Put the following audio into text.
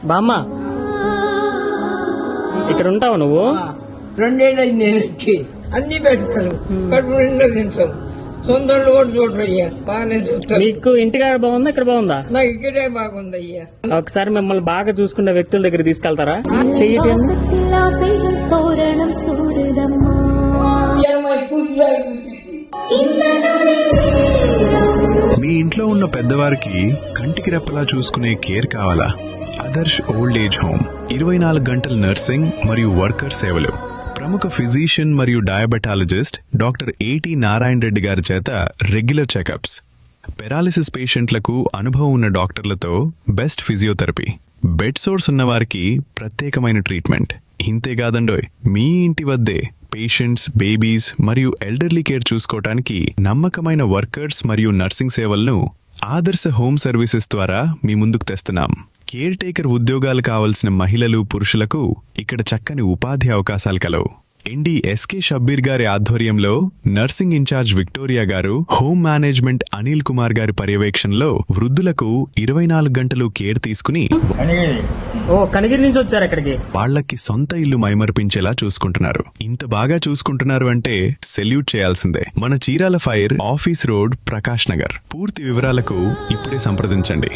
బామ్మ ఇక్కడ ఉంటావు నువ్వు? 2 ఏళ్ళు అయింది నేను వచ్చి. అన్ని పెడతాను, కడుపు నిండా తింటాం. సొంతలు కూడా చూడరయ్యా, బాగానే చూస్తాను. మీకు ఇంటికాడ బాగుందా ఇక్కడ బాగుందా? నాకు ఇక్కడే బాగుందయ్యా. ఒకసారి మిమ్మల్ని బాగా చూసుకున్న వ్యక్తుల దగ్గర తీసుకెళ్తారా? చెయ్యి తోరణం సూడదమ్మా మీ ఇంట్లో ఉన్న పెద్దవారికి కంటికి రెప్పలా చూసుకునే కేర్ కావాలా? ఆదర్శ్ ఓల్డ్ ఏజ్ హోమ్ 24 గంటల నర్సింగ్ మరియు వర్కర్ సేవలు. ప్రముఖ ఫిజిషియన్ మరియు డయాబెటాలజిస్ట్ డాక్టర్ ఏటి నారాయణ రెడ్డి గారి చేత రెగ్యులర్ చెకప్స్. పెరాలిసిస్ పేషెంట్లకు అనుభవం ఉన్న డాక్టర్లతో బెస్ట్ ఫిజియోథెరపీ. బెడ్ సోర్స్ ఉన్నవారికి ప్రత్యేకమైన ట్రీట్మెంట్. ఇంతేకాదండోయ్, మీ ఇంటి వద్దే పేషెంట్స్, బేబీస్ మరియు ఎల్డర్లీ కేర్ చూసుకోవటానికి నమ్మకమైన వర్కర్స్ మరియు నర్సింగ్ సేవలను ఆదర్శ హోమ్ సర్వీసెస్ ద్వారా మీ ముందుకు తెస్తున్నాం. కేర్ టేకర్ ఉద్యోగాలు కావలసిన మహిళలు, పురుషులకు ఇక్కడ చక్కని ఉపాధి అవకాశాలు కలవు. ఎండి ఎస్కే షబ్బీర్ గారి ఆధ్వర్యంలో నర్సింగ్ ఇన్ఛార్జ్ విక్టోరియా గారు, హోమ్ మేనేజ్మెంట్ అనిల్ కుమార్ గారి పర్యవేక్షణలో వృద్ధులకు 24 గంటలు కేర్ తీసుకుని కనిగిరి నుంచి వచ్చారు ఇక్కడికి. వాళ్లకి సొంత ఇల్లు మైమర్పించేలా చూసుకుంటున్నారు. ఇంత బాగా చూసుకుంటున్నారు అంటే సెల్యూట్ చేయాల్సిందే. మన Chirala fire office road, Prakash Nagar. పూర్తి వివరాలకు ఇప్పుడే సంప్రదించండి.